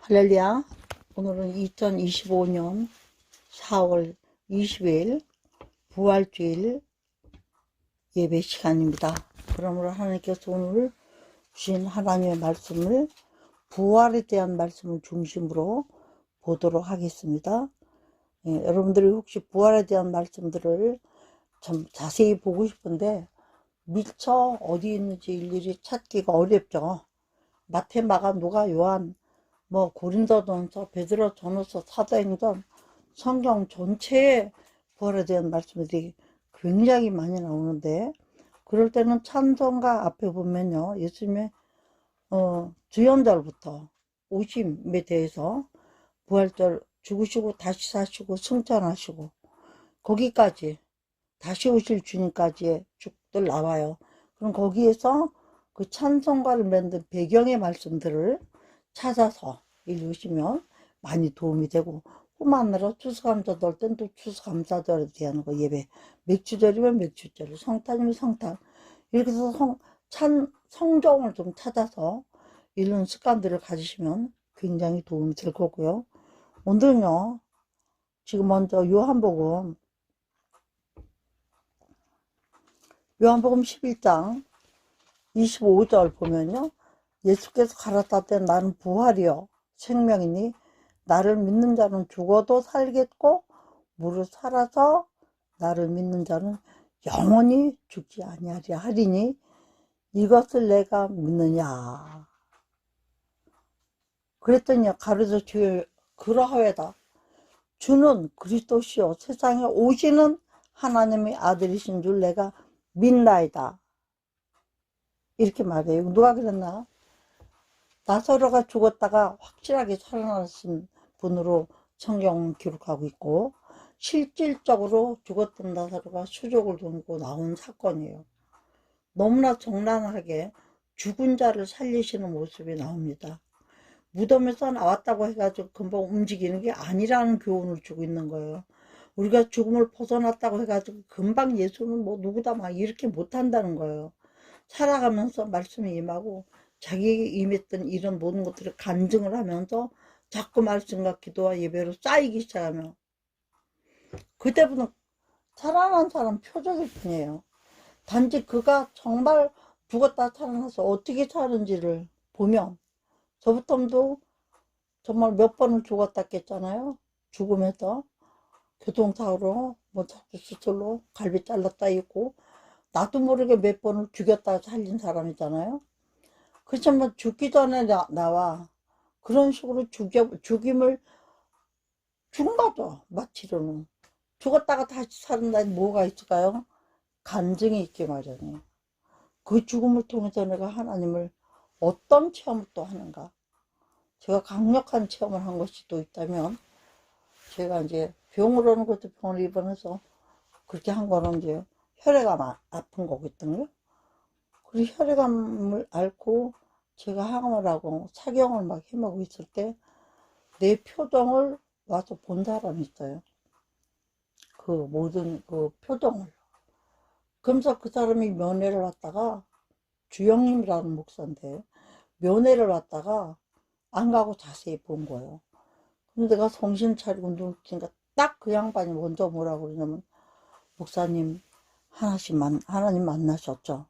할렐루야. 오늘은 2025년 4월 20일 부활주일 예배 시간입니다. 그러므로 하나님께서 오늘 주신 하나님의 말씀을 부활에 대한 말씀을 중심으로 보도록 하겠습니다. 여러분들이 혹시 부활에 대한 말씀들을 좀 자세히 보고 싶은데 미처 어디 있는지 일일이 찾기가 어렵죠. 마태, 마가, 누가, 요한, 고린도전서, 베드로 전후서, 사도행전, 성경 전체에 부활에 대한 말씀들이 굉장히 많이 나오는데, 그럴 때는 찬송가 앞에 보면요, 예수님의 주연절부터 오심에 대해서 부활절 죽으시고 다시 사시고 승천하시고 거기까지 다시 오실 주님까지의 쭉들 나와요. 그럼 거기에서 그 찬송가를 만든 배경의 말씀들을 찾아서 읽으시면 많이 도움이 되고, 뿐만 아니라 추수감사 넣을 땐 또 추수감사절에 대한 거 예배, 맥주절이면 맥주절, 성탄이면 성탄, 이렇게 해서 성종을 좀 찾아서 읽는 습관들을 가지시면 굉장히 도움이 될 거고요. 오늘은요, 지금 먼저 요한복음 11장 25절 보면요, 예수께서 가라사대 나는 부활이요 생명이니 나를 믿는 자는 죽어도 살겠고 무릇 살아서 나를 믿는 자는 영원히 죽지 아니하리라 하리니 이것을 내가 믿느냐. 그랬더니 가르쳐 주여 그러하외다. 주는 그리스도시요 세상에 오시는 하나님의 아들이신 줄 내가 믿나이다. 이렇게 말해요. 누가 그랬나? 나사로가 죽었다가 확실하게 살아나신 분으로 성경은 기록하고 있고, 실질적으로 죽었던 나사로가 수족을 돌고 나온 사건이에요. 너무나 적나라하게 죽은 자를 살리시는 모습이 나옵니다. 무덤에서 나왔다고 해가지고 금방 움직이는 게 아니라는 교훈을 주고 있는 거예요. 우리가 죽음을 벗어났다고 해가지고 금방 예수는 누구다 막 이렇게 못한다는 거예요. 살아가면서 말씀이 임하고 자기에게 임했던 이런 모든 것들을 간증을 하면서 자꾸 말씀과 기도와 예배로 쌓이기 시작하면 그때부터 살아난 사람 표적일 뿐이에요. 단지 그가 정말 죽었다 살아나서 어떻게 사는지를 보면, 저부터도 정말 몇 번을 죽었다 깼잖아요. 죽으면서 교통사고로 수술로 갈비 잘랐다 있고, 나도 모르게 몇 번을 죽였다 살린 사람이잖아요. 그렇지만 죽기 전에 나와 그런 식으로 죽임을 준 거죠. 마치로는. 죽었다가 다시 사는다니 뭐가 있을까요? 간증이 있기 마련이에요. 그 죽음을 통해서 내가 하나님을 어떤 체험을 또 하는가. 제가 강력한 체험을 한 것이 또 있다면, 제가 이제 병을 오는 것도 병을 입원해서 그렇게 한 거는 이제 혈액암 아픈 거거든요. 그리고 혈액암을 앓고 제가 항암을 하고 사경을 막 해먹고 있을 때 내 표정을 와서 본 사람이 있어요. 그 모든 그 표정을. 그러면서 그 사람이 면회를 왔다가, 주영님이라는 목사인데 면회를 왔다가 안 가고 자세히 본 거예요. 근데 내가 정신 차리고 눈을 뜨니까 딱 그 양반이 먼저 뭐라고 그러냐면, 목사님 하나님 만나셨죠?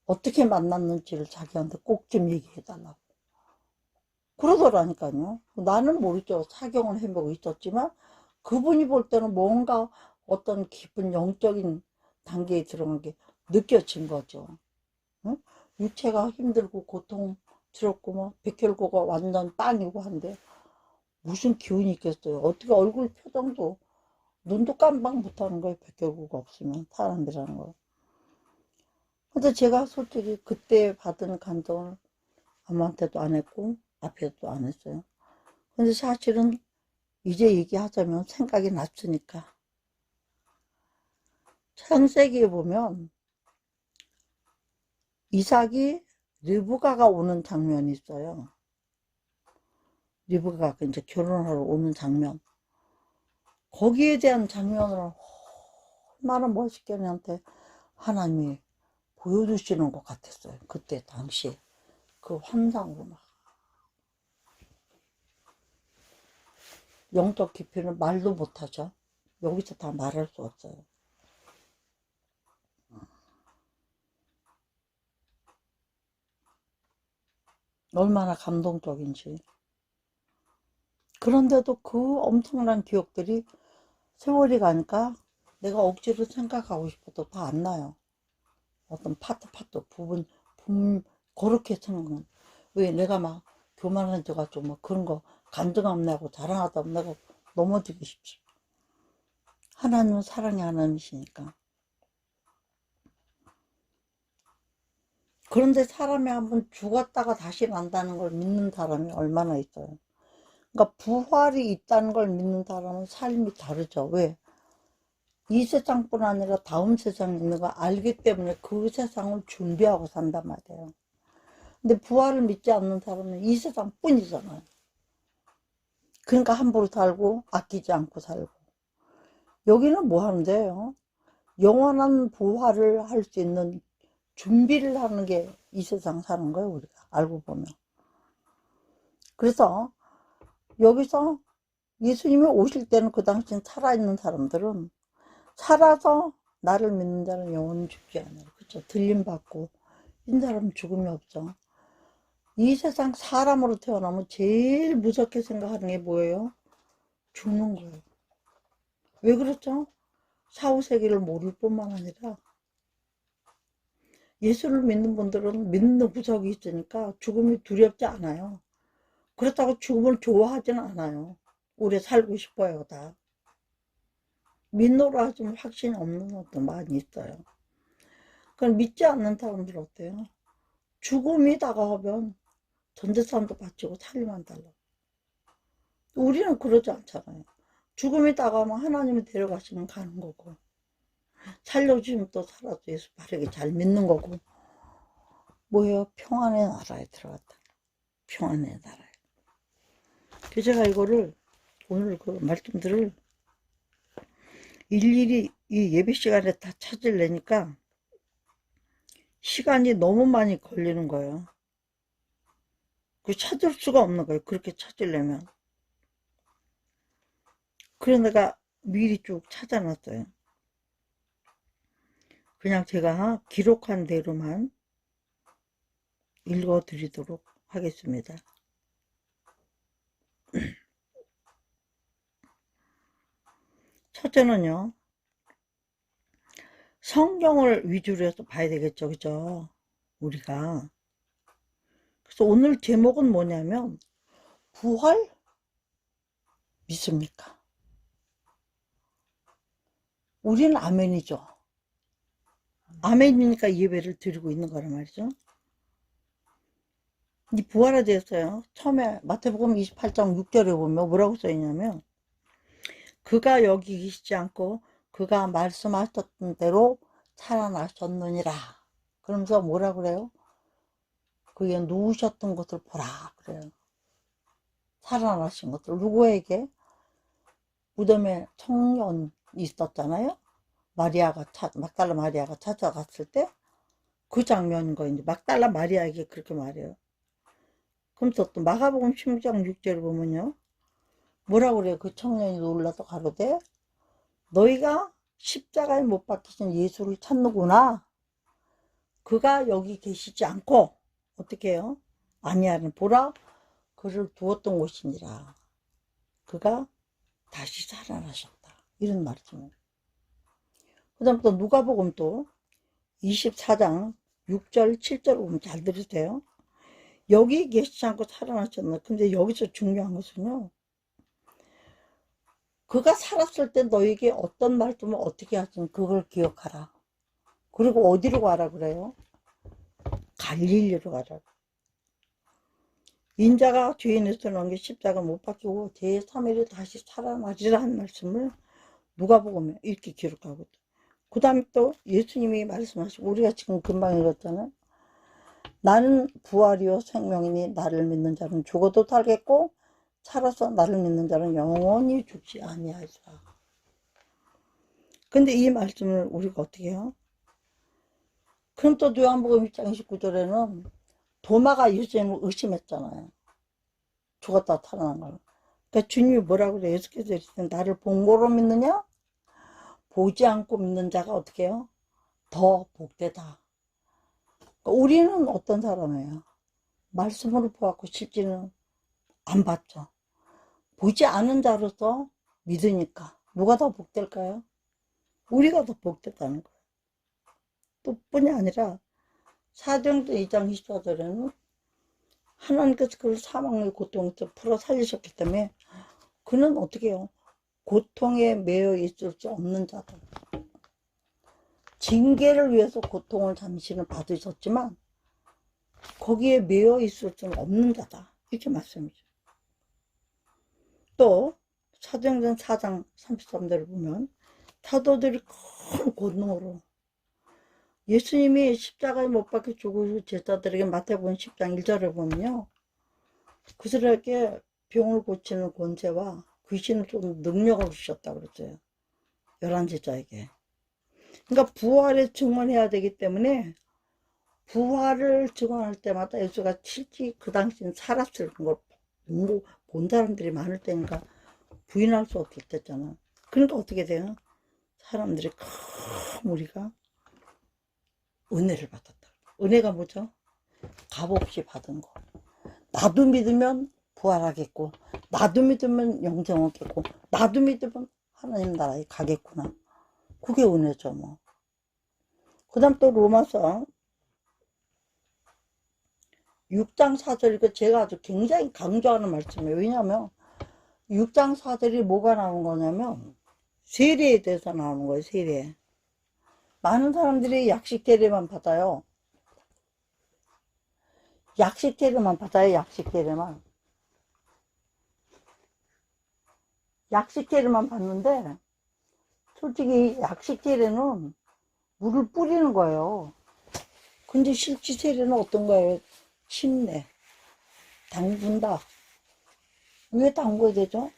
어떻게 만났는지를 자기한테 꼭 좀 얘기해 달라고 그러더라니까요. 나는 모르죠. 사경을 해보고 있었지만 그분이 볼 때는 뭔가 어떤 깊은 영적인 단계에 들어간 게 느껴진 거죠. 응? 육체가 힘들고 고통스럽고 백혈구가 완전 빵이고 한데 무슨 기운이 있겠어요. 어떻게 얼굴 표정도 눈도 깜빡 못하는 거예요. 백혈구가 없으면 사람이라는 거. 근데 제가 솔직히 그때 받은 감동을 아무한테도 안 했고 앞에도 안 했어요. 근데 사실은 이제 얘기하자면 생각이 났으니까. 창세기에 보면 이삭이 리브가가 오는 장면이 있어요. 리브가가 이제 결혼하러 오는 장면. 거기에 대한 장면을 얼마나 멋있게 우리한테 하나님이 보여주시는 것 같았어요. 그때 당시에 그 환상으로 막. 영적 깊이는 말도 못하죠. 여기서 다 말할 수 없어요. 얼마나 감동적인지. 그런데도 그 엄청난 기억들이 세월이 가니까 내가 억지로 생각하고 싶어도 다 안 나요. 어떤 파트 부분 그렇게 생각은. 왜 내가 막 교만한 데 가지고 막 그런 거 간증함 내고 자랑하다 내가 넘어지기 쉽지. 하나님은 사랑의 하나님이시니까. 그런데 사람이 한번 죽었다가 다시 난다는 걸 믿는 사람이 얼마나 있어요. 그러니까 부활이 있다는 걸 믿는 사람은 삶이 다르죠. 왜? 이 세상뿐 아니라 다음 세상에 있는 거 알기 때문에 그 세상을 준비하고 산단 말이에요. 근데 부활을 믿지 않는 사람은 이 세상 뿐이잖아요. 그러니까 함부로 살고 아끼지 않고 살고. 여기는 뭐 하는데요? 영원한 부활을 할 수 있는 준비를 하는 게 이 세상 사는 거예요, 우리가 알고 보면. 그래서 여기서 예수님이 오실 때는 그 당시엔 살아있는 사람들은 살아서 나를 믿는 자는 영원히 죽지 않아요. 그렇죠? 들림받고 이 사람은 죽음이 없죠. 이 세상 사람으로 태어나면 제일 무섭게 생각하는 게 뭐예요? 죽는 거예요. 왜 그렇죠? 사후세계를 모를 뿐만 아니라 예수를 믿는 분들은 믿는 구석이 있으니까 죽음이 두렵지 않아요. 그렇다고 죽음을 좋아하지는 않아요. 오래 살고 싶어요, 다. 믿노라 하지만 확신이 없는 것도 많이 있어요. 그럼 믿지 않는 사람들 어때요? 죽음이 다가오면 전재산도 바치고 살림만 달라. 우리는 그러지 않잖아요. 죽음이 다가오면 하나님이 데려가시면 가는 거고, 살려주시면 또 살아서 예수 바르게 잘 믿는 거고. 뭐예요? 평안의 나라에 들어갔다. 평안의 나라에. 그래서 제가 이거를 오늘 그 말씀들을 일일이 이 예배 시간에 다 찾으려니까 시간이 너무 많이 걸리는 거예요. 그 찾을 수가 없는 거예요. 그렇게 찾으려면. 그래서 내가 미리 쭉 찾아놨어요. 그냥 제가 기록한 대로만 읽어 드리도록 하겠습니다. 첫째는요, 성경을 위주로 해서 봐야 되겠죠, 그죠? 우리가. 그래서 오늘 제목은 뭐냐면, 부활 믿습니까? 우리는 아멘이죠. 아멘이니까 예배를 드리고 있는 거란 말이죠. 이 부활에 대해서요, 처음에 마태복음 28장 6절에 보면 뭐라고 써있냐면, 그가 여기 계시지 않고 그가 말씀하셨던 대로 살아나셨느니라. 그러면서 뭐라 그래요? 그게 누우셨던 것을 보라 그래요. 살아나신 것들. 누구에게? 무덤에 청년이 있었잖아요. 막달라 마리아가 찾아갔을 때 그 장면인 거 이제 막달라 마리아에게 그렇게 말해요. 그러면서 또 마가복음 16장 6절을 보면요. 뭐라 그래요? 그 청년이 놀라서 가로되 너희가 십자가에 못 박히신 예수를 찾는구나. 그가 여기 계시지 않고 어떻게 해요? 아니하는 보라 그를 두었던 곳이니라. 그가 다시 살아나셨다. 이런 말씀이에요. 그 다음 또 누가복음 또 24장 6절 7절 보면 잘 들으세요. 여기 계시지 않고 살아나셨나. 근데 여기서 중요한 것은요. 그가 살았을 때 너에게 어떤 말씀을 어떻게 하신 그걸 기억하라. 그리고 어디로 가라 그래요? 갈릴리로 가라. 인자가 죄인에서 넘겨 십자가 못 박히고 제3일에 다시 살아나리라 한 말씀을 누가복음에 이렇게 기록하고 있다. 그 다음에 또 예수님이 말씀하시고 우리가 지금 금방 읽었잖아요. 나는 부활이요 생명이니 나를 믿는 자는 죽어도 살겠고 살아서 나를 믿는 자는 영원히 죽지 아니하리라. 근데 이 말씀을 우리가 어떻게 해요? 그럼 또 요한복음 1장 29절에는 도마가 예수님을 의심했잖아요. 죽었다 살아난 걸. 그러니까 주님이 뭐라고 그래요? 예수께서 이르시되 나를 본 거로 믿느냐? 보지 않고 믿는 자가 어떻게 해요? 더 복되다. 그러니까 우리는 어떤 사람이에요? 말씀으로 보았고 실제는 안 봤죠. 보지 않은 자로서 믿으니까 누가 더 복될까요? 우리가 더 복됐다는 거예요. 또 뿐이 아니라 사도행전 2장 24절에는 하나님께서 그를 사망의 고통에서 풀어 살리셨기 때문에 그는 어떻게 해요? 고통에 매여 있을 수 없는 자다. 징계를 위해서 고통을 잠시는 받으셨지만 거기에 매여 있을 수는 없는 자다. 이렇게 말씀이죠. 또 사도행전 4장 33절을 보면 사도들이 큰 권능으로 예수님이 십자가에 못 박혀 죽으신 제자들에게 마태복음 10장 1절에 보면요. 그들에게 병을 고치는 권세와 귀신을 쫓는 능력을 주셨다고 그랬어요. 11제자에게. 그러니까 부활을 증언해야 되기 때문에 부활을 증언할 때마다 예수가 실제 그 당시엔 살았을 걸 본 사람들이 많을 때니까 부인할 수 없을 때잖아. 그러니까 어떻게 돼요? 사람들이 큰 우리가 은혜를 받았다. 은혜가 뭐죠? 값없이 받은 거. 나도 믿으면 부활하겠고, 나도 믿으면 영생 얻겠고, 나도 믿으면 하나님 나라에 가겠구나. 그게 은혜죠, 뭐. 그 다음 또 로마서 6장 4절, 이거 제가 아주 굉장히 강조하는 말씀이에요. 왜냐하면 6장 4절이 뭐가 나오는 거냐면 세례에 대해서 나오는 거예요. 세례. 많은 사람들이 약식 세례만 받아요. 약식 세례만 받아요. 약식 세례만. 약식 세례만 받는데 솔직히 약식 세례는 물을 뿌리는 거예요. 근데 실제 세례는 어떤 거예요? 침내, 담근다. 왜 담궈야 되죠?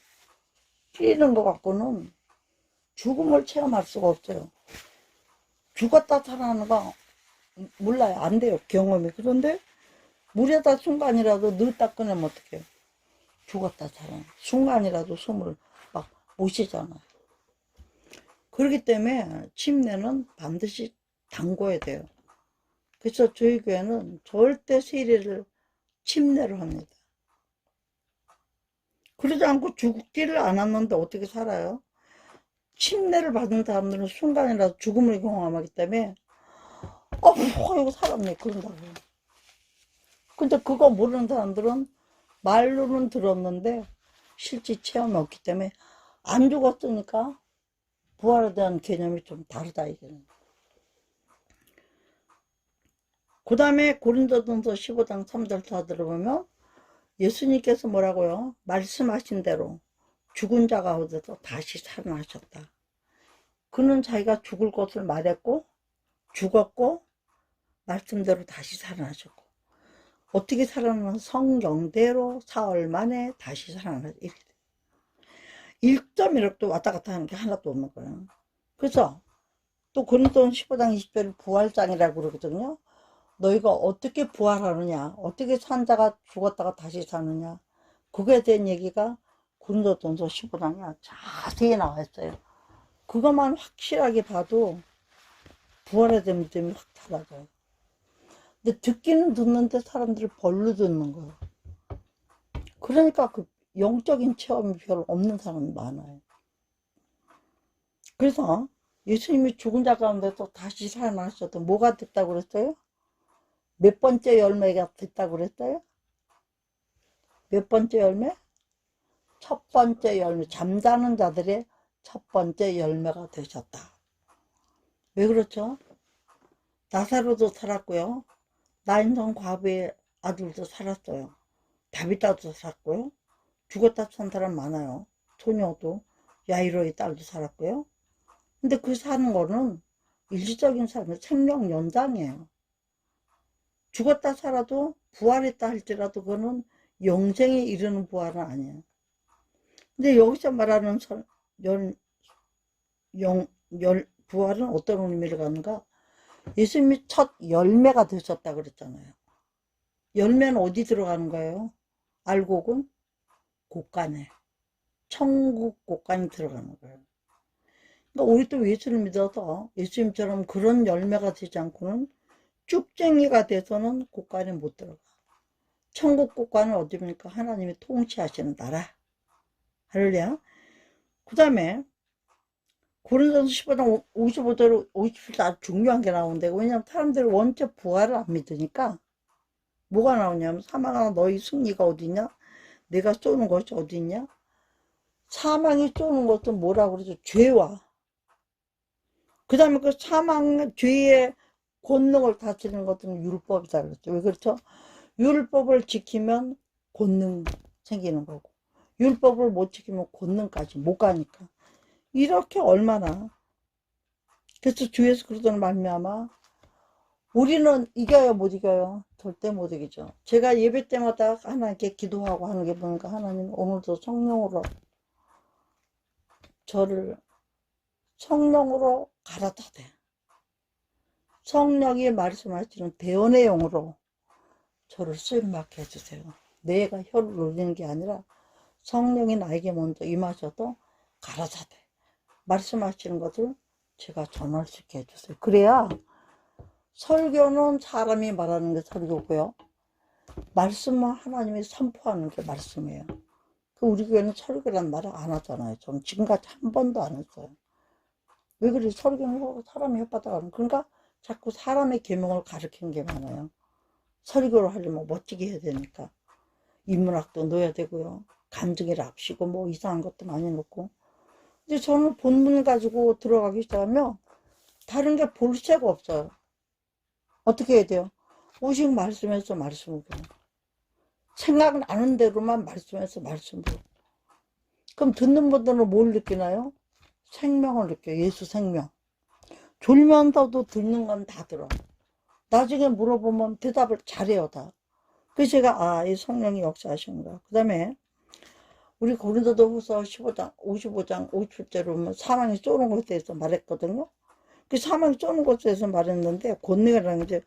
뿌리는 거 갖고는 죽음을 체험할 수가 없어요. 죽었다 살아나는 거 몰라요. 안 돼요. 경험이. 그런데 물에다 순간이라도 넣었다 꺼내면 어떡해요? 죽었다 살아나. 순간이라도 숨을 막 못 쉬잖아요. 그렇기 때문에 침례는 반드시 담궈야 돼요. 그래서 저희 교회는 절대 세례를 침례를 합니다. 그러지 않고 죽지를 않았는데 어떻게 살아요? 침례를 받은 사람들은 순간이라도 죽음을 경험하기 때문에 이거 살았네 그런다고요. 근데 그거 모르는 사람들은 말로는 들었는데 실제 체험이 없기 때문에 안 죽었으니까 부활에 대한 개념이 좀 다르다 이거는. 그 다음에 고린도전서 15장 3절 4절을 보면 예수님께서 뭐라고요? 말씀하신 대로 죽은 자 가운데서 다시 살아나셨다. 그는 자기가 죽을 것을 말했고 죽었고 말씀대로 다시 살아나셨고 어떻게 살아나는 성경대로 사흘 만에 다시 살아나셨다. 1.1억도 왔다 갔다 하는 게 하나도 없는 거예요. 그래서 또 고린도전 15장 20절을 부활장이라고 그러거든요. 너희가 어떻게 부활하느냐, 어떻게 산 자가 죽었다가 다시 사느냐, 그거에 대한 얘기가 고린도전서 15장에 자세히 나와 있어요. 그것만 확실하게 봐도 부활에 대한 믿음이 확 달라져요. 근데 듣기는 듣는데 사람들이 벌로 듣는 거예요. 그러니까 그 영적인 체험이 별로 없는 사람이 많아요. 그래서 예수님이 죽은 자 가운데서 다시 살아나셨다. 뭐가 됐다고 그랬어요? 몇 번째 열매가 됐다고 그랬어요? 몇 번째 열매? 첫 번째 열매. 잠자는 자들의 첫 번째 열매가 되셨다. 왜 그렇죠? 나사로도 살았고요. 나인성 과부의 아들도 살았어요. 다비다도 살았고요. 죽었다 산 사람 많아요. 소녀도 야이로의 딸도 살았고요. 근데 그 사는 거는 일시적인 삶의 생명 연장이에요. 죽었다 살아도 부활했다 할지라도 그거는 영생에 이르는 부활은 아니에요. 근데 여기서 말하는 부활은 어떤 의미를 갖는가? 예수님이 첫 열매가 되셨다 그랬잖아요. 열매는 어디 들어가는 거예요? 알곡은 곳간에. 천국 곳간이 들어가는 거예요. 그러니까 우리 또 예수를 믿어서 예수님처럼 그런 열매가 되지 않고는 쭉쟁이가 돼서는 곳간에 못 들어가. 천국 곳간은 어디입니까? 하나님이 통치하시는 나라. 할렐루야. 그 다음에 고린도서 15장 55절 57절 아주 중요한 게 나오는데, 왜냐하면 사람들이 원체 부활을 안 믿으니까 뭐가 나오냐면, 사망아 너희 승리가 어디냐? 내가 쏘는 것이 어디냐? 사망이 쏘는 것은 뭐라고 그러죠? 죄와, 그 다음에 그 사망, 죄의 권능을 다스리는 것은 율법이다 그랬죠. 왜 그렇죠? 율법을 지키면 권능 생기는 거고, 율법을 못 지키면 권능까지 못 가니까. 이렇게 얼마나. 그래서 주에서 그러던 말미암아 우리는 이겨요, 못 이겨요? 절대 못 이기죠. 제가 예배 때마다 하나님께 기도하고 하는 게 뭔가, 하나님 오늘도 성령으로 저를 성령으로 갈아타 대. 성령이 말씀하시는 대언의 영으로 저를 쓰임받게 해주세요. 내가 혀를 올리는 게 아니라 성령이 나에게 먼저 임하셔도 갈아타 대. 말씀하시는 것을 제가 전할 수 있게 해주세요. 그래야 설교는 사람이 말하는 게 설교고요. 말씀은 하나님이 선포하는 게 말씀이에요. 우리 교회는 설교란 말을 안 하잖아요. 좀 지금까지 한 번도 안 했어요. 왜 그래? 설교는 사람이 혓바닥. 그러니까 자꾸 사람의 계명을 가르치는 게 많아요. 설교를 하려면 멋지게 해야 되니까 인문학도 넣어야 되고요. 감정을 앞시고 뭐 이상한 것도 많이 넣고. 근데 저는 본문 가지고 들어가기 시작하면 다른 게 볼 새가 없어요. 어떻게 해야 돼요? 오직 말씀에서 말씀을 배워. 생각나는 대로만 말씀에서 말씀을 배워. 그럼 듣는 분들은 뭘 느끼나요? 생명을 느껴요. 예수 생명. 졸면서도 듣는 건 다 들어. 나중에 물어보면 대답을 잘해요, 다. 그래서 제가 이 성령이 역사하시는 거야. 그 다음에 우리 고린도후서 15장 55장 57절에 보면 사망이 쏘는 것에 대해서 말했거든요. 그 사망이 쏘는 것에 대해서 말했는데, 권능이라는 게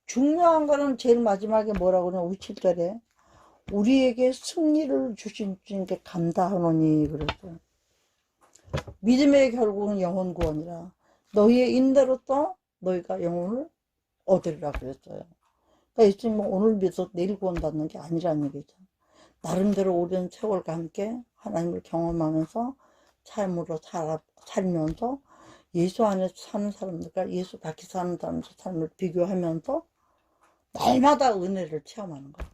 중요한 거는 제일 마지막에 뭐라고 그러냐, 57절에 우리에게 승리를 주신 주님께 감사하노니 그랬어요. 믿음의 결국은 영혼 구원이라 너희의 인대로서 너희가 영혼을 얻으리라 그랬어요. 그러니까 예수님은 오늘 믿어서 내일 구원 받는 게 아니라는 얘기죠. 나름대로 오랜 세월과 함께 하나님을 경험하면서 삶으로 살면서 예수 안에서 사는 사람들과 예수 밖에 사는 사람들 삶을 비교하면서 날마다 은혜를 체험하는 거예요.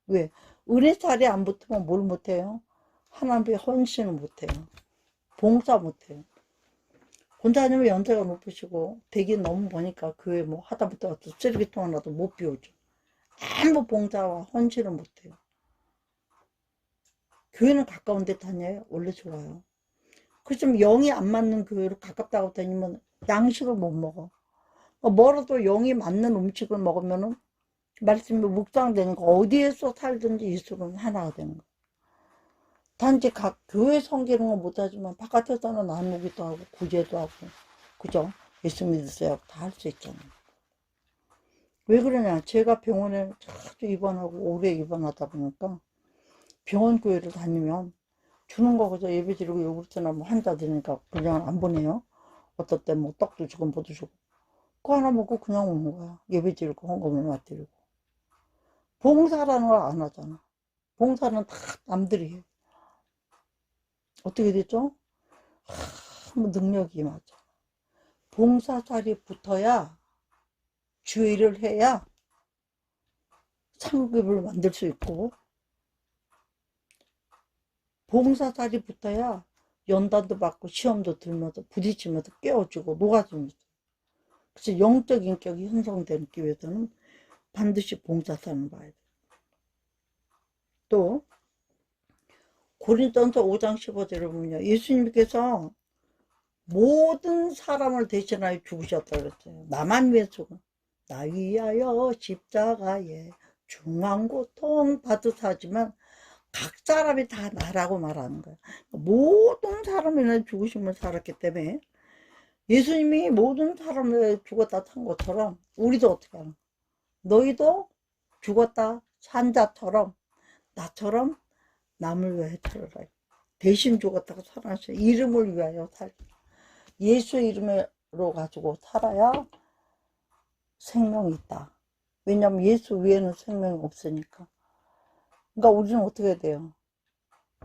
왜? 은혜 자리에 안 붙으면 뭘 못해요? 하나님의 헌신을 못해요. 봉사 못해요. 권사님은 연세가 높으시고 백이 너무 보니까 교회 뭐 하다못해 와서 쓰레기통 하나도 못 비우죠. 아무 봉사와 헌신을 못해요. 교회는 가까운 데 다녀요. 원래 좋아요. 그 좀 영이 안 맞는 교회로 가깝다고 다니면 양식을 못 먹어. 멀어도 영이 맞는 음식을 먹으면은 말씀이 묵상되는 거, 어디에서 살든지 예수는 하나가 되는 거. 단지 각 교회 섬기는 못하지만 바깥에서는 나누기도 하고 구제도 하고, 그죠? 예수 믿으세요. 다 할 수 있잖아요. 왜 그러냐? 제가 병원에 자주 입원하고 오래 입원하다 보니까 병원 교회를 다니면 주는 거 그저 예배 드리고 요구르트나 뭐 환자 드니까 그냥 안 보내요. 어떨 때 뭐 떡도 주고 뭐도 주고. 그거 하나 먹고 그냥 오는 거야. 예배 드리고 헌금을 맡드리고. 봉사라는 걸 안 하잖아. 봉사는 다 남들이 해. 어떻게 됐죠? 뭐 능력이 맞아. 봉사자리 붙어야 주의를 해야 상급을 만들 수 있고, 봉사자리 붙어야 연단도 받고 시험도 들면서 부딪히면서 깨워주고 녹아주면서. 그래서 영적 인격이 형성되기 위해서는 반드시 봉사사는 봐야 돼. 또 고린도전서 5장 15절을 보면요, 예수님께서 모든 사람을 대신하여 죽으셨다 그랬어요. 나만 위해 죽은, 나 위하여 십자가에 중한 고통 받으사지만 각 사람이 다 나라고 말하는 거예요. 모든 사람을 위해 죽으심을 살았기 때문에 예수님이 모든 사람을 위해 죽었다 산 것처럼 우리도 어떻게 하는 거야? 너희도 죽었다 산 자처럼 나처럼 남을 위해 살아라. 대신 죽었다고 살아났어요. 이름을 위하여 예수 이름으로 가지고 살아야 생명이 있다. 왜냐면 예수 위에는 생명이 없으니까. 그러니까 우리는 어떻게 해야 돼요?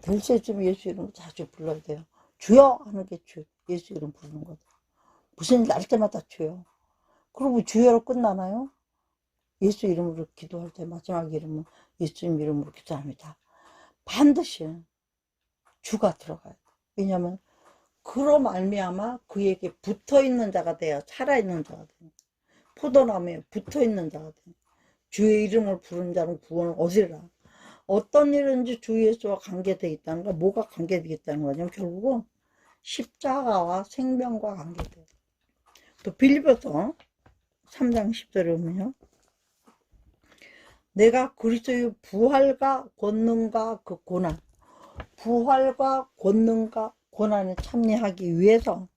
될 때쯤 예수 이름을 자주 불러야 돼요. 주여 하는 게 예수 이름 부르는 거다. 무슨 일 날 때마다 주여. 그리고 주여로 끝나나요? 예수 이름으로 기도할 때 마지막 이름은 예수님 이름으로 기도합니다. 반드시 주가 들어가야 돼. 왜냐하면 그로 말미암아 그에게 붙어있는 자가 돼야 살아있는 자가 돼요. 포도나무에 붙어있는 자가 돼요. 주의 이름을 부르는 자는 구원을 얻으리라. 어떤 일인지 주 예수와 관계되어 있다는 거, 뭐가 관계되어 있다는 거냐면 결국은 십자가와 생명과 관계돼요. 또 빌립보서 3장 10절에 보면요. 내가 그리스도의 부활과 권능과 그 고난, 부활과 권능과 고난에 참여하기 위해서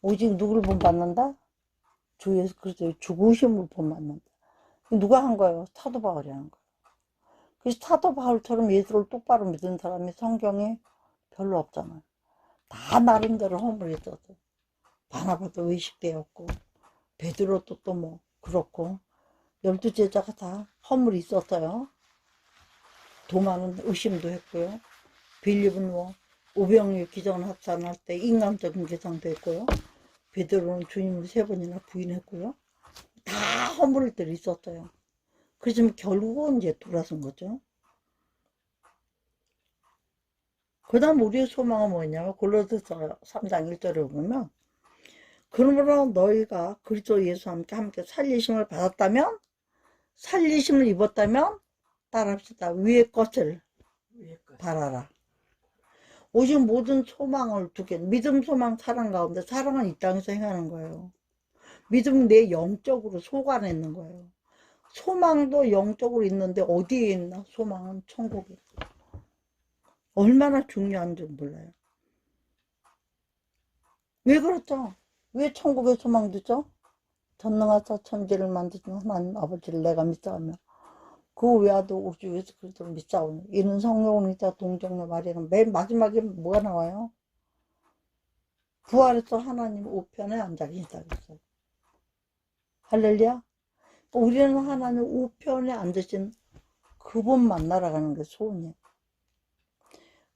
오직 누구를 본받는다? 주 예수 그리스도의 죽으심을 본받는다. 누가 한 거예요? 사도 바울이 한 거예요. 그래서 사도 바울처럼 예수를 똑바로 믿은 사람이 성경에 별로 없잖아요. 다 나름대로 허물이 있었어. 바나바도 의식되었고, 베드로도 또 뭐 그렇고, 12제자가 다 허물이 있었어요. 도마는 의심도 했고요. 빌립은 뭐 우병우 기전 합산할 때 인간적인 계산도 했고요. 베드로는 주님을 3번이나 부인했고요. 다 허물들이 있었어요. 그래서 결국은 이제 돌아선 거죠. 그 다음 우리의 소망은 뭐냐면 골로새서 3장 1절을 보면 그러므로 너희가 그리스도 예수와 함께 살리심을 받았다면, 살리심을 입었다면 따라합시다. 위의 것을 바라라. 오직 모든 소망을 두게, 믿음, 소망, 사랑 가운데 사랑은 이 땅에서 행하는 거예요. 믿음은 내 영적으로 속 안에 있는 거예요. 소망도 영적으로 있는데 어디에 있나? 소망은 천국에. 얼마나 중요한지 몰라요. 왜 그렇죠? 왜 천국에 소망 두죠? 전능하사 천지를 만드신 하나님 아버지를 내가 믿사오며 그 외아도 우주 예수 그리스도를 믿사오니 이는 성령이자 동정녀 마리아는 맨 마지막에 뭐가 나와요? 부활해서 하나님 우편에 앉아 계시다 그랬어요. 할렐루야. 우리는 하나님 우편에 앉으신 그분 만나러 가는 게 소원이에요.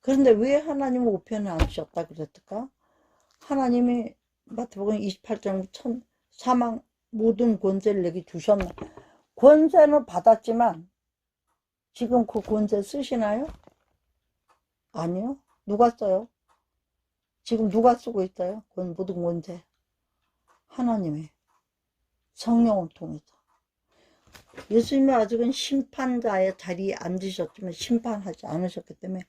그런데 왜 하나님 우편에 앉으셨다 그랬을까? 하나님이 마태복음 28장 사망 모든 권세를 내게 주셨나? 권세는 받았지만 지금 그 권세 쓰시나요? 아니요. 누가 써요? 지금 누가 쓰고 있어요? 모든 권세. 하나님의 성령을 통해서. 예수님이 아직은 심판자의 자리에 앉으셨지만 심판하지 않으셨기 때문에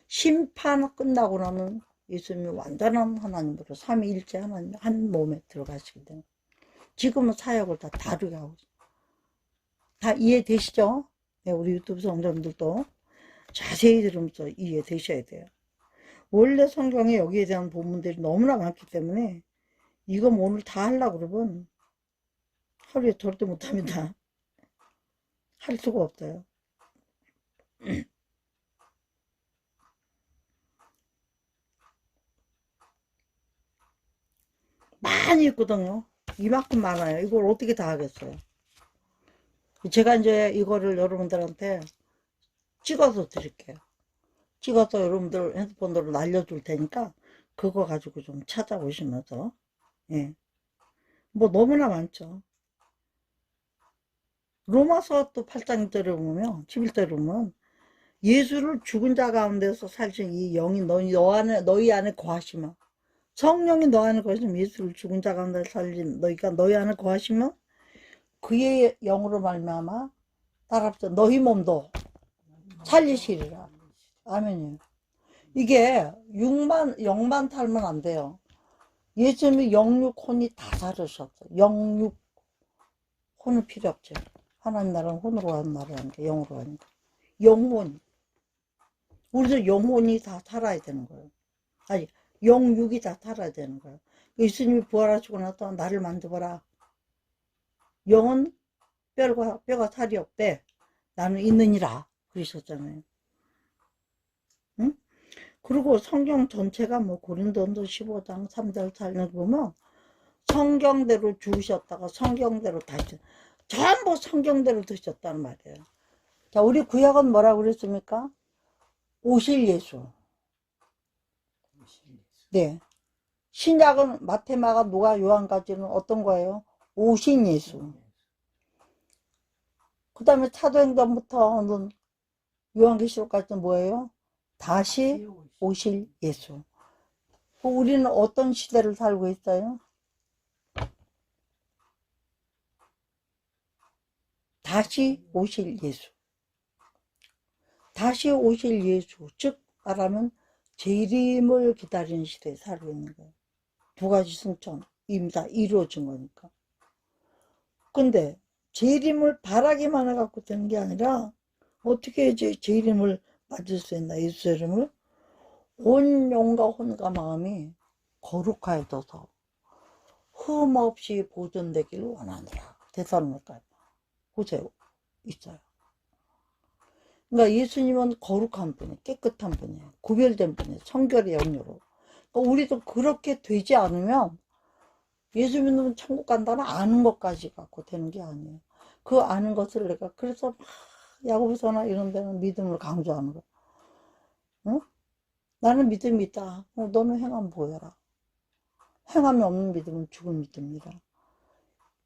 심판 끝나고 나면 예수님이 완전한 하나님으로 삼위일체 하나님 한 몸에 들어가시게 돼요. 지금은 사역을 다 다르게 하고 있어요. 다 이해되시죠? 네, 우리 유튜브 성도님들도 자세히 들으면서 이해되셔야 돼요. 원래 성경에 여기에 대한 본문들이 너무나 많기 때문에 이거 뭐 오늘 다 하려고 그러면 하루에 절대 못합니다. 할 수가 없어요. 많이 있거든요. 이만큼 많아요. 이걸 어떻게 다 하겠어요. 제가 이제 이거를 여러분들한테 찍어서 드릴게요. 찍어서 여러분들 핸드폰으로 날려줄 테니까 그거 가지고 좀 찾아보시면서, 예. 뭐 너무나 많죠. 로마서 또 8장대로 보면, 11대로 보면 예수를 죽은 자 가운데서 살신 이 영이 너희 안에 거하시면, 성령이 너 안에 거하시면, 예수를 죽은 자 가운데 살린 너희가 너희 안에 거하시면 그의 영으로 말미암아 따라합시다. 너희 몸도 살리시리라. 아멘이에요. 이게 영만 탈면 안 돼요. 예수님이 영육 혼이 다 살으셨어요. 영육 혼은 필요 없죠. 하나님 나라는 혼으로 가는 나라니까, 영으로 가니까. 영혼. 우리도 영혼이 다 살아야 되는 거예요. 아니, 영육이 다 살아야 되는 거예요. 예수님이 부활하시고 나서 나를 만져봐라. 영은 뼈가 살이 없대. 나는 있느니라. 그러셨잖아요. 응? 그리고 성경 전체가 뭐 고린도전서 15장 3절 4절 보면 성경대로 죽으셨다가 성경대로 다시 전부 성경대로 드셨다는 말이에요. 자, 우리 구약은 뭐라고 그랬습니까? 오실 예수. 네. 신약은 마태마가 누가 요한까지는 어떤 거예요? 오신 예수. 그 다음에 사도행전부터는 요한계시록까지는 뭐예요? 다시 오실 예수. 우리는 어떤 시대를 살고 있어요? 다시 오실 예수. 다시 오실 예수. 즉 말하면 재림을 기다리는 시대에 살고 있는 거예요. 두 가지 승천 이미 다 이루어진 거니까. 근데 재림을 바라기만 해갖고 되는 게 아니라 어떻게 이제 재림을 맞을 수 있나? 예수 이름을 온 영과 혼과 마음이 거룩하여져서 흠 없이 보존되기를 원하노라. 데살로니가 보세요. 있어요. 그러니까 예수님은 거룩한 분이에요. 깨끗한 분이에요. 구별된 분이에요. 성결의 영유로. 그러니까 우리도 그렇게 되지 않으면 예수 믿으면 천국 간다는 아는 것까지 갖고 되는 게 아니에요. 그 아는 것을 내가 그래서 막 야고보서나 이런 데는 믿음을 강조하는 거야. 응? 나는 믿음이 있다. 너는 행함 보여라. 행함이 없는 믿음은 죽은 믿음이다.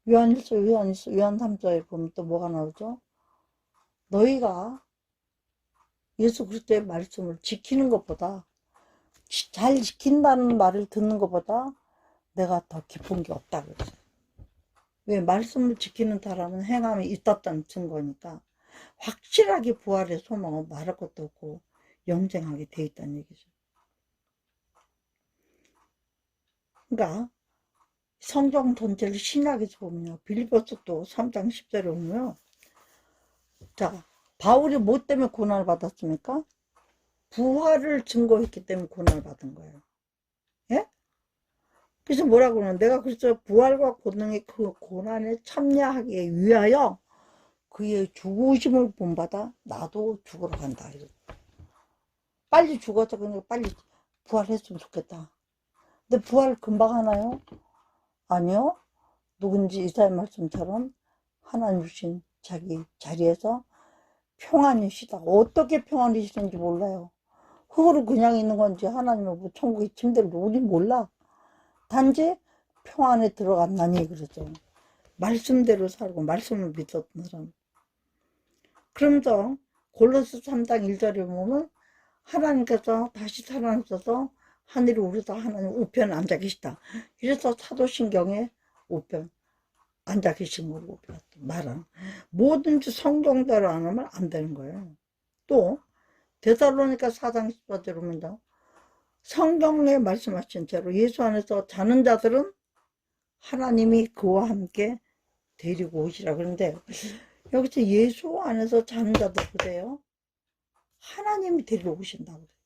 요한 3조에 보면 또 뭐가 나오죠? 너희가 예수 그리스도의 말씀을 지키는 것보다 잘 지킨다는 말을 듣는 것보다 내가 더 기쁜 게 없다 그랬어요. 왜? 말씀을 지키는 사람은 행함이 있었다는 증거니까 확실하게 부활의 소망은 말할 것도 없고 영생하게 돼 있다는 얘기죠. 그러니까 성경 전체를 신약에서 보면요. 빌립보서도 3장 10절에 보면 자, 바울이 뭐 때문에 고난을 받았습니까? 부활을 증거했기 때문에 고난을 받은 거예요. 예? 그래서 뭐라고 그러냐. 내가 그래서 부활과 권능의 그 고난에 참여하기 위하여 그의 죽으심을 본받아 나도 죽으러 간다. 빨리 죽어서 그냥 빨리 부활했으면 좋겠다. 근데 부활 금방 하나요? 아니요. 누군지 이사야 말씀처럼 하나님 주신 자기 자리에서 평안히 쉬다. 어떻게 평안히 쉬는지 몰라요. 흙으로 그냥 있는 건지 하나님의 뭐 천국의 침대를 우리 몰라. 단지 평안에 들어갔나니 그러죠. 말씀대로 살고 말씀을 믿었던 사람. 그러면서 골로새 3장 1절에 보면 하나님께서 다시 살아나셔서 하늘이 우리도 하나님 우편에 앉아 계시다. 이래서 사도신경에 우편 앉아 계신 걸로 말하는 뭐든지 성경대로 안 하면 안 되는 거예요. 또 데살로니가 4장 14절에 보면 성경에 말씀하신 대로 예수 안에서 자는 자들은 하나님이 그와 함께 데리고 오시라. 그런데 여기서 예수 안에서 자는 자들 보세요. 하나님이 데리러 오신다고 그래요.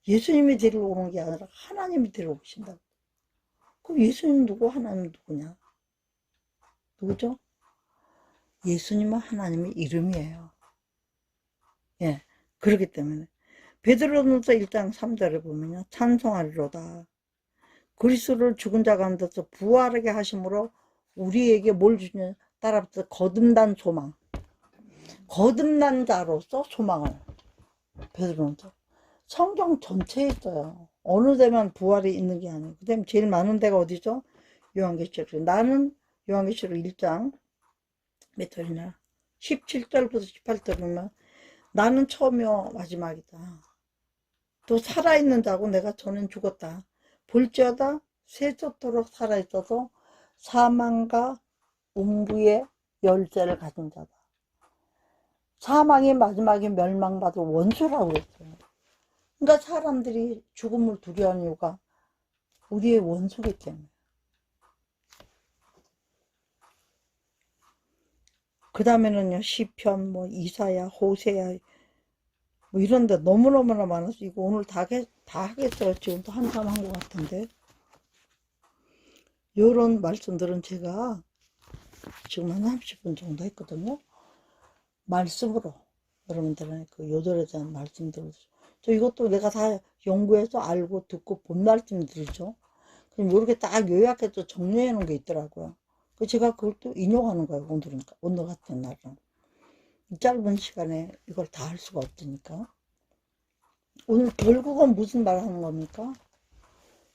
예수님이 데리러 오는 게 아니라 하나님이 데리러 오신다고. 그럼 예수님 누구? 하나님 누구냐? 누구죠? 예수님은 하나님의 이름이에요. 예. 그렇기 때문에 베드로전서 1장 3절에 보면요. 찬송하리로다. 그리스도를 죽은 자 가운데서 부활하게 하심으로 우리에게 뭘 주냐? 따라붙어 거듭난 소망. 거듭난 자로서 소망을. 베드로전서. 성경 전체에 있어요. 어느 데만 부활이 있는 게 아니에요. 그 다음에 제일 많은 데가 어디죠? 요한계시록. 나는 요한계시록 1장 몇 절이냐? 17절부터 18절 보면 나는 처음이요 마지막이다. 또 살아있는 자고 내가 전엔 죽었다. 볼지어다 세속토록 살아있어서 사망과 음부의 열쇠를 가진 자다. 사망이 마지막에 멸망받을 원수라고 했어요. 그러니까 사람들이 죽음을 두려워하는 이유가 우리의 원수기 때문에. 그 다음에는요, 시편, 뭐, 이사야, 호세야, 뭐, 이런데 너무너무나 많아서, 이거 오늘 다 하겠어요. 지금도 한참 한 것 같은데. 요런 말씀들은 제가 지금 한 30분 정도 했거든요. 말씀으로, 여러분들은 그 요절에 대한 말씀들을 또 이것도 내가 다 연구해서 알고 듣고 본 말씀드리죠. 그럼 이렇게 딱 요약해서 정리해 놓은 게 있더라고요. 그 제가 그걸 또 인용하는 거예요. 오늘 같은 날은. 이 짧은 시간에 이걸 다 할 수가 없으니까. 오늘 결국은 무슨 말 하는 겁니까?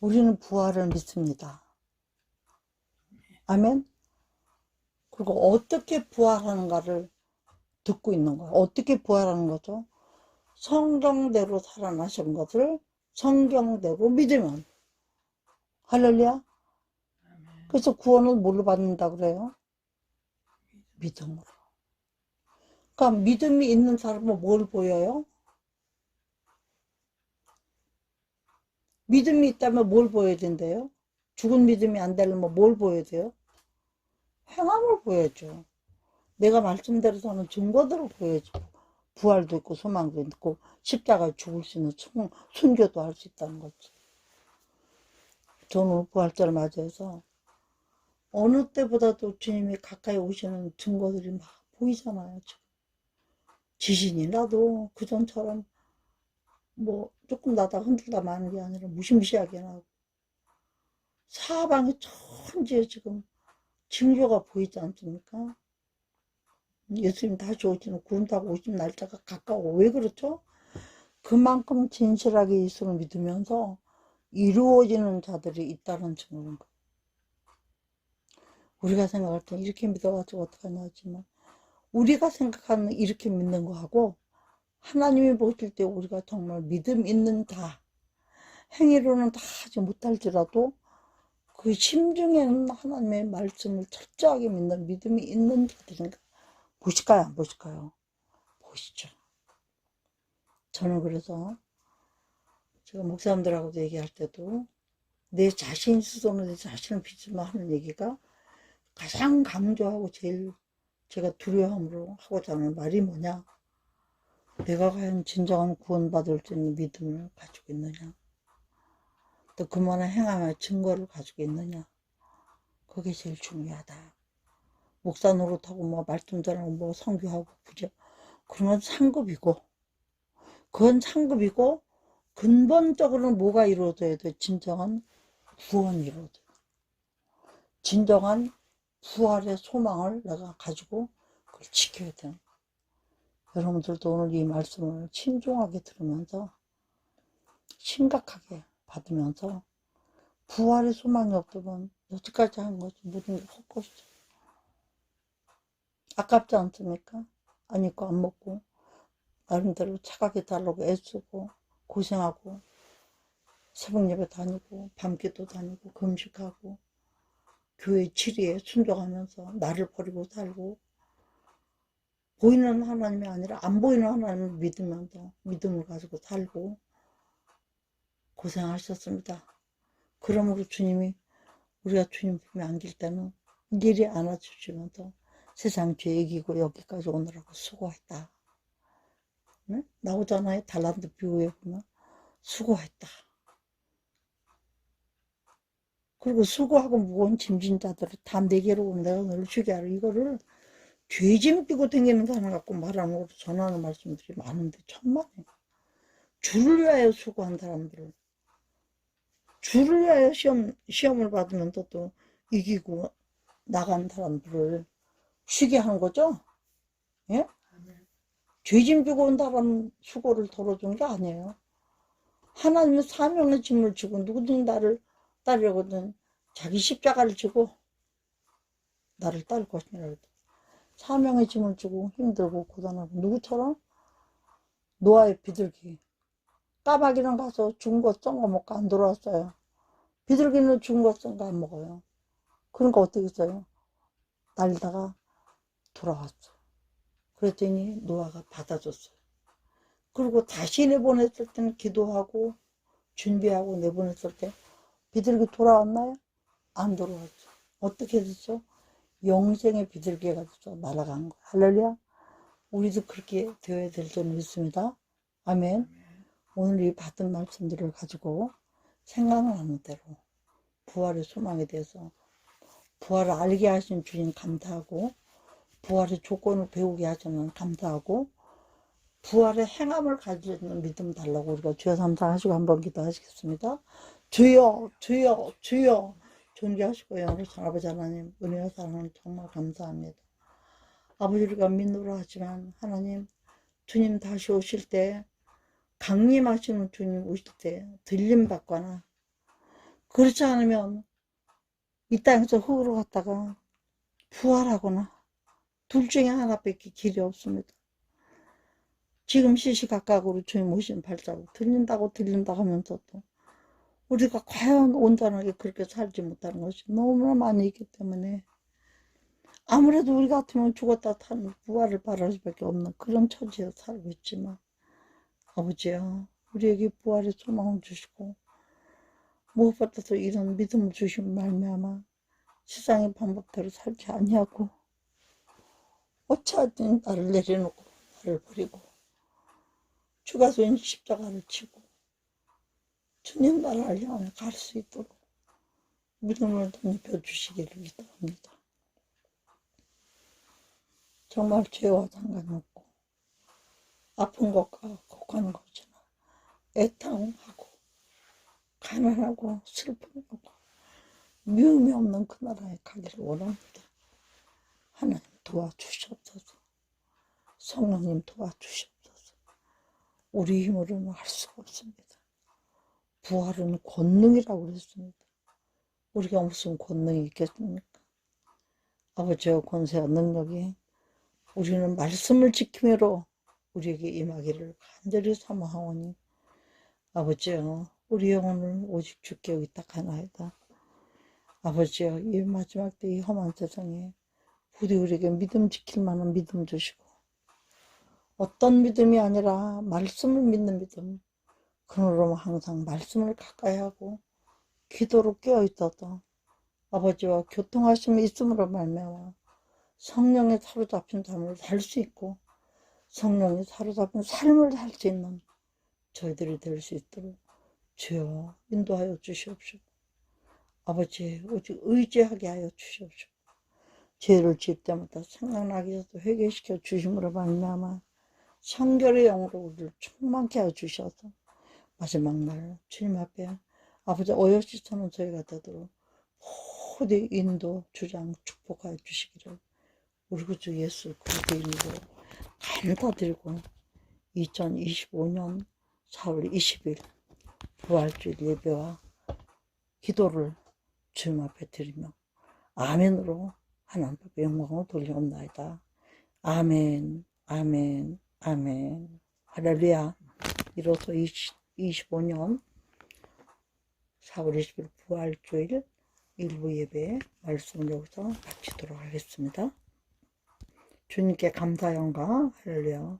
우리는 부활을 믿습니다. 아멘? 그리고 어떻게 부활하는가를 듣고 있는 거예요. 어떻게 부활하는 거죠? 성경대로 살아나신 것을 성경대로 믿으면. 할렐루야? 그래서 구원을 뭘로 받는다 그래요? 믿음으로. 그러니까 믿음이 있는 사람은 뭘 보여요? 믿음이 있다면 뭘 보여야 된대요? 죽은 믿음이 안 되려면 뭘 보여야 돼요? 행함을 보여줘. 내가 말씀대로 사는 증거들을 보여줘. 부활도 있고 소망도 있고 십자가에 죽을 수 있는 순교도 할 수 있다는 거지. 저는 부활절을 맞이해서 어느 때보다도 주님이 가까이 오시는 증거들이 막 보이잖아요. 지금. 지진이 나도 그전처럼 뭐 조금 나다가 흔들다 마는 게 아니라 무시무시하게 나고 사방에 천지에 지금 징조가 보이지 않습니까? 예수님 다시 오시는 구름 타고 오시는 날짜가 가까워. 왜 그렇죠? 그만큼 진실하게 예수를 믿으면서 이루어지는 자들이 있다는 증거인 거예요. 우리가 생각할 때 이렇게 믿어가지고 어떡하냐 하지만 우리가 생각하는 이렇게 믿는 거하고 하나님이 보실 때 우리가 정말 믿음 있는 다 행위로는 다 하지 못할지라도 그 심중에는 하나님의 말씀을 철저하게 믿는 믿음이 있는 자들인가 보실까요? 안 보실까요? 보시죠. 저는 그래서 제가 목사님들하고도 얘기할 때도 내 자신 스스로 내 자신을 비추며 하는 얘기가 가장 강조하고 제일 제가 두려움으로 하고자 하는 말이 뭐냐? 내가 과연 진정한 구원받을 수 있는 믿음을 가지고 있느냐? 또 그만한 행함의 증거를 가지고 있느냐? 그게 제일 중요하다. 목사 노릇하고 뭐 말씀 전하고 뭐 선교하고 그죠? 그런 건 상급이고 그건 상급이고 근본적으로는 뭐가 이루어져야 돼? 진정한 구원이 이루어져. 진정한 부활의 소망을 내가 가지고 그걸 지켜야 돼. 여러분들도 오늘 이 말씀을 신중하게 들으면서 심각하게 받으면서 부활의 소망이 없다면 여기까지 한 거지 모든 게 헛것이죠. 아깝지 않습니까? 안 입고 안 먹고 나름대로 착하게 달라고 애쓰고 고생하고 새벽 예배 다니고 밤기도 다니고 금식하고 교회 지리에 순종하면서 나를 버리고 살고 보이는 하나님이 아니라 안 보이는 하나님을 믿으면서 믿음을 가지고 살고 고생하셨습니다. 그러므로 주님이 우리가 주님 품에 안길 때는 일일이 안아주시면서 세상 죄 이기고 여기까지 오느라고 수고했다. 네? 나오잖아요. 달란트 비유에 보면 수고했다. 그리고 수고하고 무거운 짐진 자들을 다 내게로 내가 너를 쉬게 하라. 이거를 죄짐 끼고 다니는 사람 갖고 말하는 것도 전하는 말씀들이 많은데 천만에 주를 위하여 수고한 사람들을 주를 위하여 시험을 받으면서 또 이기고 나간 사람들을 쉬게 하는 거죠. 예? 죄짐 지고 온 사람 수고를 덜어준 게 아니에요. 하나님은 사명의 짐을 지고 누구든 나를 따르거든 자기 십자가를 지고 나를 따를 것이라. 사명의 짐을 지고 힘들고 고단하고 누구처럼? 노아의 비둘기. 까마귀는 가서 죽은 거 썬 거 먹고 안 돌아왔어요. 비둘기는 죽은 거 썬 거 안 먹어요. 그러니까 어떻게 했어요? 날다가 돌아왔어. 그랬더니 노아가 받아줬어요. 그리고 다시 내보냈을 때는 기도하고 준비하고 내보냈을 때 비둘기 돌아왔나요? 안 돌아왔죠. 어떻게 됐죠? 영생의 비둘기가 됐죠. 날아간 거. 할렐루야. 우리도 그렇게 되어야 될 줄 믿습니다. 아멘. 오늘 이 받은 말씀들을 가지고 생각나는 대로 부활의 소망에 대해서 부활을 알게 하신 주님 감사하고 부활의 조건을 배우게 하시면 감사하고 부활의 행함을 가지는 믿음 달라고 우리가 주여 삼상하시고 한번 기도하시겠습니다. 주여 주여 주여. 존귀하시고 영원하신 아버지 하나님, 은혜와 사랑을 정말 감사합니다. 아버지, 우리가 믿노라 하지만 하나님, 주님 다시 오실 때, 강림하시는 주님 오실 때 들림 받거나, 그렇지 않으면 이 땅에서 흙으로 갔다가 부활하거나 둘 중에 하나밖에 길이 없습니다. 지금 시시각각으로 주님 오신 발자국 들린다고 하면서도 우리가 과연 온전하게 그렇게 살지 못하는 것이 너무나 많이 있기 때문에, 아무래도 우리 같으면 죽었다 타는 부활을 바랄 수밖에 없는 그런 처지에 살고 있지만, 아버지야, 우리에게 부활의 소망을 주시고 무엇보다도 이런 믿음을 주신 말미암아 세상의 방법대로 살지 아니하고 어찌하든 나를 내려놓고 나를 버리고 주가 된 십자가를 치고 주님 나라를 향해 갈 수 있도록 믿음을 덧입혀 주시기를 기도합니다. 정말 죄와 상관없고 아픈 것과 곡하는 것이나 애통하고 가난하고 슬픔하고 미움이 없는 그 나라에 가기를 원합니다. 하나님 도와주시옵소서. 성령님 도와주시옵소서. 우리 힘으로는 할 수가 없습니다. 부활은 권능이라고 그랬습니다. 우리가 무슨 권능이 있겠습니까? 아버지의 권세와 능력이 우리는 말씀을 지킴으로 우리에게 임하기를 간절히 사모하오니, 아버지여, 우리 영혼을 오직 주께 의탁하나이다. 아버지여, 이 마지막 때 이 험한 세상에 부디 우리에게 믿음 지킬 만한 믿음 주시고, 어떤 믿음이 아니라 말씀을 믿는 믿음, 그러므로 항상 말씀을 가까이 하고 기도로 깨어있어도 아버지와 교통하심이 있음으로 말미암아 성령에 사로잡힌 삶을 살 수 있고 성령에 사로잡힌 삶을 살 수 있는 저희들이 될 수 있도록 주여 인도하여 주시옵시고, 아버지 오직 의지하게 하여 주시옵시고, 죄를 지을 때마다 생각나게 해서 회개시켜 주심으로 말미암아 성결의 영으로 우리를 충만케 하여 주셔서 마지막 날 주님 앞에 아버지 오롯이 서는 저희가 되도록 모두 인도 주장 축복하여 주시기를 우리 구주 예수 그리스도 이름으로 감사드리고, 2025년 4월 20일 부활주일 예배와 기도를 주님 앞에 드리며 아멘으로 하나님 앞에 영광을 돌려옵나이다. 아멘, 아멘, 아멘. 할렐루야. 이로써 25년 4월 20일 부활주일 일부 예배 말씀을 여기서 마치도록 하겠습니다. 주님께 감사 영광. 할렐루야.